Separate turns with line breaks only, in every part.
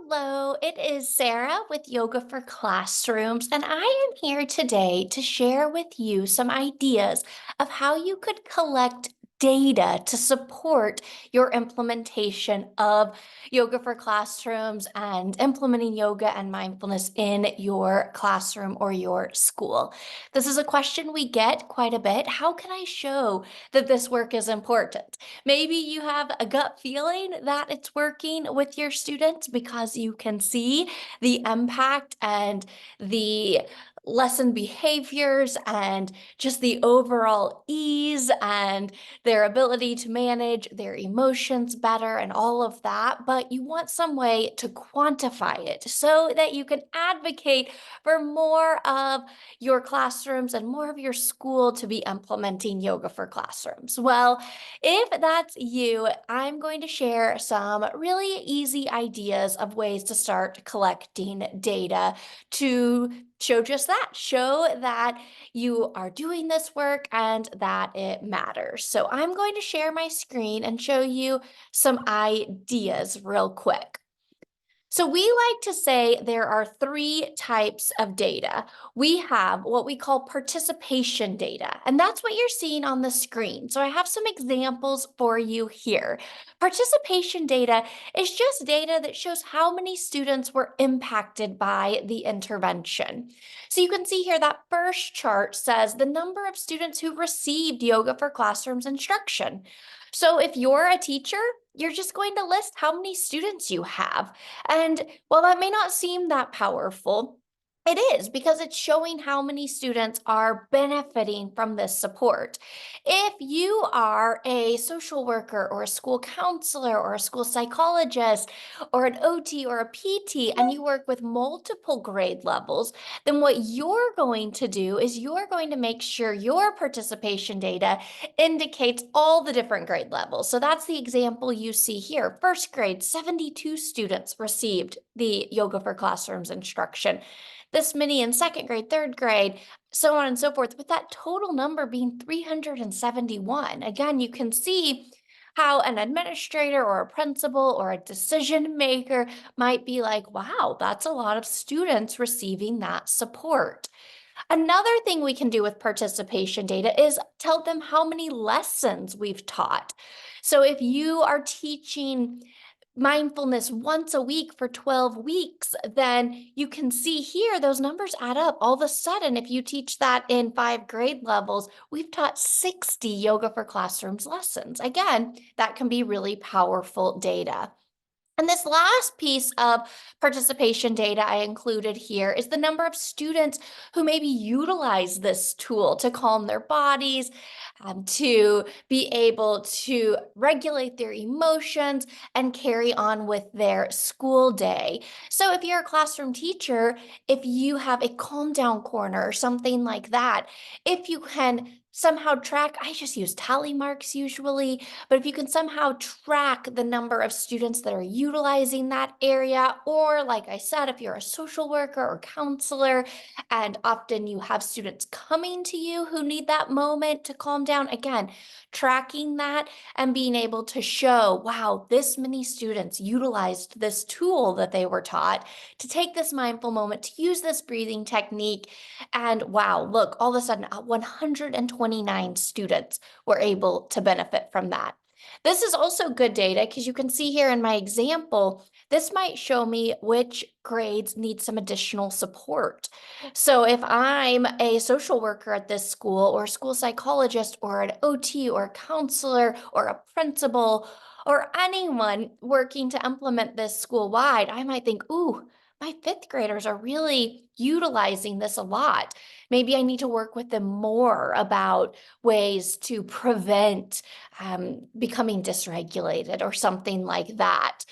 Hello, it is Sarah with Yoga for Classrooms, and I am here today to share with you some ideas of how you could collect data to support your implementation of Yoga for Classrooms and implementing yoga and mindfulness in your classroom or your school. This is a question we get quite a bit. How can I show that this work is important? Maybe you have a gut feeling that it's working with your students because you can see the impact and the lesson behaviors and just the overall ease and their ability to manage their emotions better and all of that. But you want some way to quantify it so that you can advocate for more of your classrooms and more of your school to be implementing yoga for classrooms. Well, if that's you, I'm going to share some really easy ideas of ways to start collecting data to show just that, show that you are doing this work and that it matters. So I'm going to share my screen and show you some ideas real quick. So we like to say there are three types of data. We have what we call participation data, and that's what you're seeing on the screen. So I have some examples for you here. Participation data is just data that shows how many students were impacted by the intervention. So you can see here that first chart says the number of students who received Yoga for Classrooms instruction. So if you're a teacher, you're just going to list how many students you have. And while that may not seem that powerful, it is because it's showing how many students are benefiting from this support. If you are a social worker or a school counselor or a school psychologist or an OT or a PT and you work with multiple grade levels, then what you're going to do is you're going to make sure your participation data indicates all the different grade levels. So that's the example you see here. First grade, 72 students received the Yoga for Classrooms instruction. This many in second grade, third grade, so on and so forth, with that total number being 371. Again, you can see how an administrator or a principal or a decision maker might be like, wow, that's a lot of students receiving that support. Another thing we can do with participation data is tell them how many lessons we've taught. So if you are teaching mindfulness once a week for 12 weeks, then you can see here those numbers add up. All of a sudden, if you teach that in 5 grade levels, we've taught 60 Yoga for Classrooms lessons. Again, that can be really powerful data. And this last piece of participation data I included here is the number of students who maybe utilize this tool to calm their bodies, to be able to regulate their emotions and carry on with their school day. So if you're a classroom teacher, if you have a calm down corner or something like that, if you can somehow track, I just use tally marks usually, but if you can somehow track the number of students that are utilizing that area, or like I said, if you're a social worker or counselor, and often you have students coming to you who need that moment to calm down, again, tracking that and being able to show, wow, this many students utilized this tool that they were taught to take this mindful moment, to use this breathing technique. And wow, look, all of a sudden, 129 students were able to benefit from that. This is also good data because you can see here in my example, this might show me which grades need some additional support. So if I'm a social worker at this school or a school psychologist or an OT or a counselor or a principal or anyone working to implement this school-wide, I might think, ooh, my fifth graders are really utilizing this a lot. Maybe I need to work with them more about ways to prevent becoming dysregulated or something like that.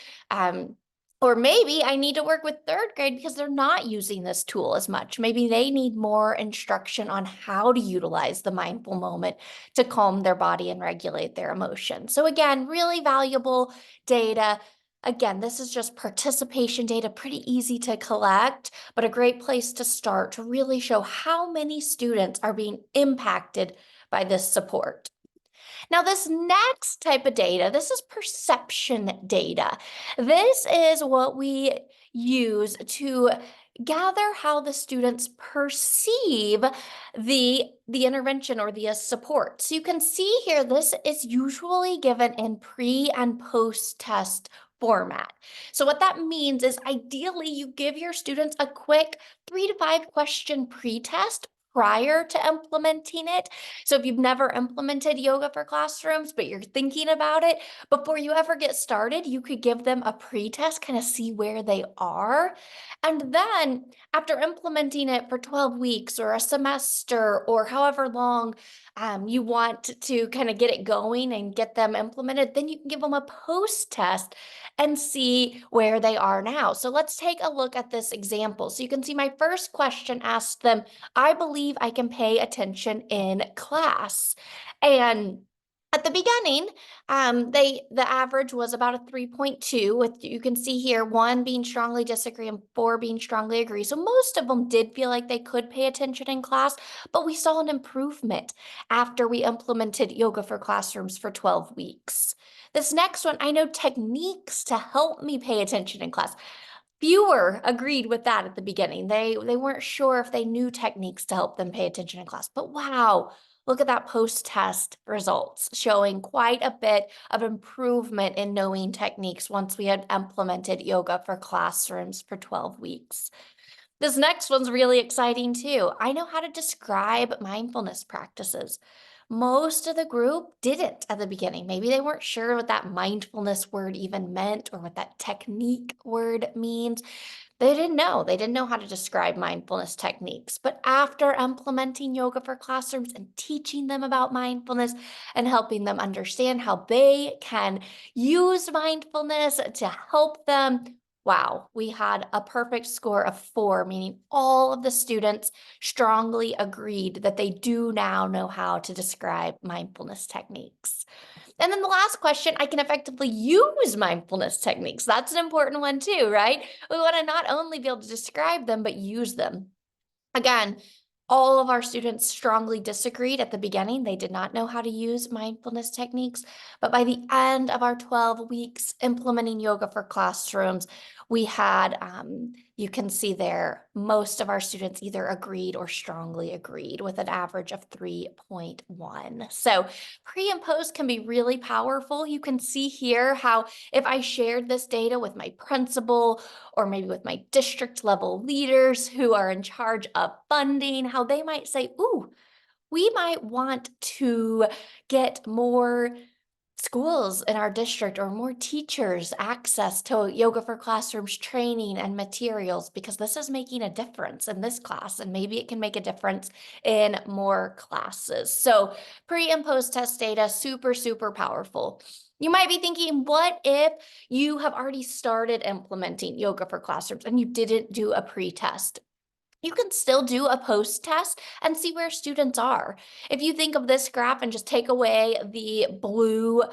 Or maybe I need to work with third grade because they're not using this tool as much. Maybe they need more instruction on how to utilize the mindful moment to calm their body and regulate their emotions. So again, really valuable data. Again, this is just participation data, pretty easy to collect, but a great place to start to really show how many students are being impacted by this support. Now, this next type of data, this is perception data. This is what we use to gather how the students perceive the intervention or the support. So you can see here, this is usually given in pre and post test format. So what that means is ideally you give your students a quick 3 to 5 question pre-test prior to implementing it. So if you've never implemented yoga for classrooms, but you're thinking about it, before you ever get started, you could give them a pre-test, kind of see where they are. And then after implementing it for 12 weeks or a semester or however long you want to kind of get it going and get them implemented, then you can give them a post-test and see where they are now. So let's take a look at this example. So you can see my first question asked them, I believe I can pay attention in class. And at the beginning, the average was about a 3.2, with you can see here 1 being strongly disagree and 4 being strongly agree. So most of them did feel like they could pay attention in class, but we saw an improvement after we implemented yoga for classrooms for 12 weeks. This next one, I know techniques to help me pay attention in class. Fewer agreed with that at the beginning. They weren't sure if they knew techniques to help them pay attention in class. But wow, look at that post-test results showing quite a bit of improvement in knowing techniques once we had implemented yoga for classrooms for 12 weeks. This next one's really exciting too. I know how to describe mindfulness practices. Most of the group didn't at the beginning. Maybe they weren't sure what that mindfulness word even meant or what that technique word means. They didn't know. They didn't know how to describe mindfulness techniques. But after implementing yoga for classrooms and teaching them about mindfulness and helping them understand how they can use mindfulness to help them, wow, we had a perfect score of 4, meaning all of the students strongly agreed that they do now know how to describe mindfulness techniques. And then the last question, I can effectively use mindfulness techniques. That's an important one too, right? We want to not only be able to describe them, but use them. Again, all of our students strongly disagreed at the beginning. They did not know how to use mindfulness techniques, but by the end of our 12 weeks implementing yoga for classrooms, we had, you can see there, most of our students either agreed or strongly agreed with an average of 3.1. So pre and post can be really powerful. You can see here how if I shared this data with my principal or maybe with my district level leaders who are in charge of funding, how they might say, ooh, we might want to get more schools in our district or more teachers access to yoga for classrooms training and materials because this is making a difference in this class and maybe it can make a difference in more classes. So pre and post test data, super, super powerful. You might be thinking, what if you have already started implementing yoga for classrooms and you didn't do a pre-test? You can still do a post test and see where students are. If you think of this graph and just take away the blue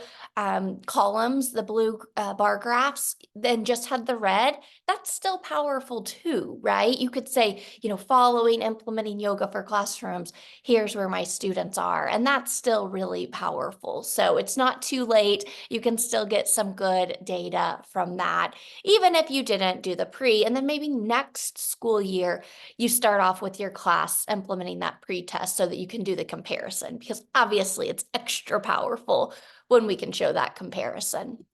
columns, the blue bar graphs, then just had the red, that's still powerful too, right? You could say, following implementing yoga for classrooms, here's where my students are. And that's still really powerful. So it's not too late. You can still get some good data from that, even if you didn't do the pre. And then maybe next school year, you start off with your class implementing that pre-test so that you can do the comparison, because obviously it's extra powerful when we can show that comparison.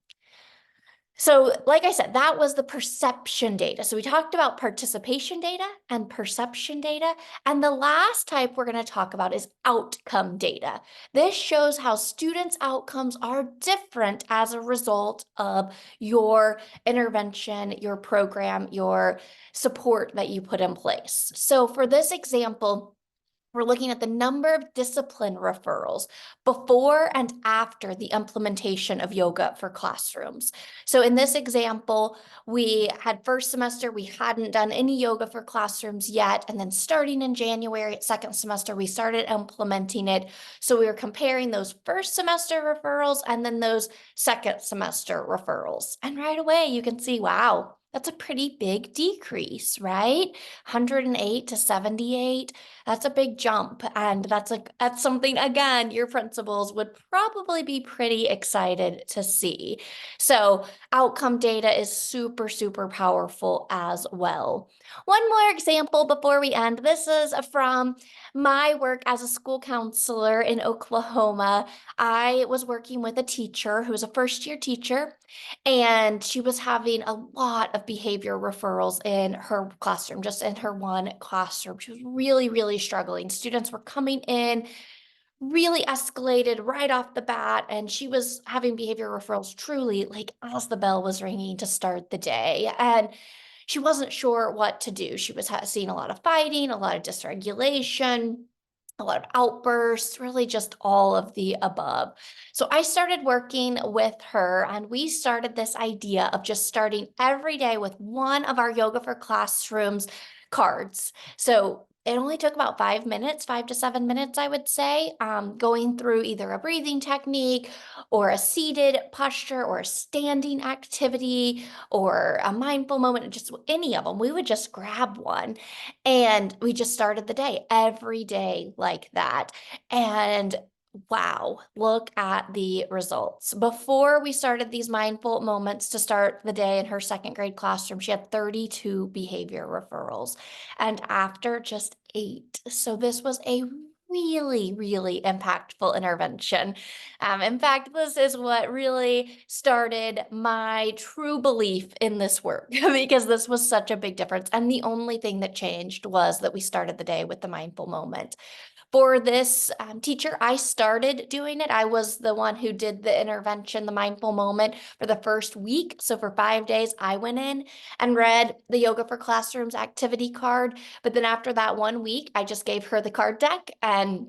So like I said, that was the perception data. So we talked about participation data and perception data. And the last type we're going to talk about is outcome data. This shows how students' outcomes are different as a result of your intervention, your program, your support that you put in place. So for this example, we're looking at the number of discipline referrals before and after the implementation of yoga for classrooms. So in this example, we had first semester, we hadn't done any yoga for classrooms yet. And then starting in January, second semester, we started implementing it. So we were comparing those first semester referrals and then those second semester referrals. And right away, you can see, wow, That's a pretty big decrease, right? 108 to 78. That's a big jump. And that's something again your principals would probably be pretty excited to see. So outcome data is super, super powerful as well. One more example before we end. This is from my work as a school counselor in Oklahoma. I was working with a teacher who was a first-year teacher, and she was having a lot of behavior referrals in her classroom, just in her one classroom. She was really, really struggling. Students were coming in really escalated right off the bat, and she was having behavior referrals truly like as the bell was ringing to start the day. And she wasn't sure what to do. She was seeing a lot of fighting, a lot of dysregulation, a lot of outbursts, really just all of the above. So I started working with her, and we started this idea of just starting every day with one of our Yoga for Classrooms cards. So it only took about 5 minutes, 5 to 7 minutes, I would say, going through either a breathing technique or a seated posture or a standing activity or a mindful moment, just any of them. We would just grab one and we just started the day every day like that. And wow, look at the results. Before we started these mindful moments to start the day in her second grade classroom, she had 32 behavior referrals, and after just 8. So this was a really, really impactful intervention. In fact, this is what really started my true belief in this work because this was such a big difference. And the only thing that changed was that we started the day with the mindful moment. For this teacher, I started doing it. I was the one who did the intervention, the mindful moment for the first week. So for 5 days, I went in and read the Yoga for Classrooms activity card. But then after that 1 week, I just gave her the card deck and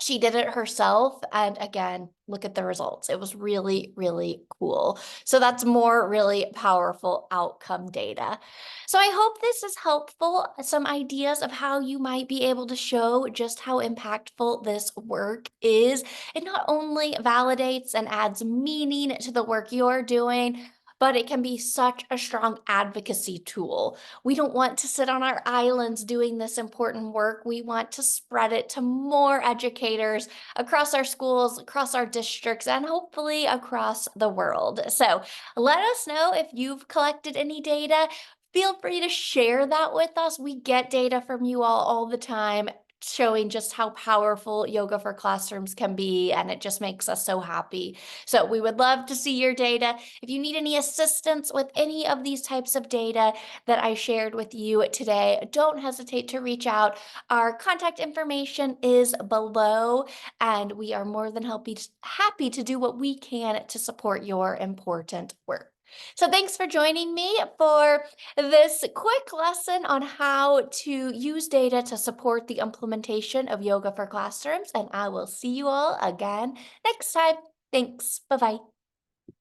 she did it herself. And again, look at the results. It was really, really cool. So that's more really powerful outcome data. So I hope this is helpful, some ideas of how you might be able to show just how impactful this work is. It not only validates and adds meaning to the work you're doing, but it can be such a strong advocacy tool. We don't want to sit on our islands doing this important work. We want to spread it to more educators across our schools, across our districts, and hopefully across the world. So let us know if you've collected any data. Feel free to share that with us. We get data from you all the time showing just how powerful Yoga for Classrooms can be, and it just makes us so happy. So we would love to see your data. If you need any assistance with any of these types of data that I shared with you today, don't hesitate to reach out. Our contact information is below, and we are more than happy to do what we can to support your important work. So thanks for joining me for this quick lesson on how to use data to support the implementation of Yoga for Classrooms, and I will see you all again next time. Thanks. Bye-bye.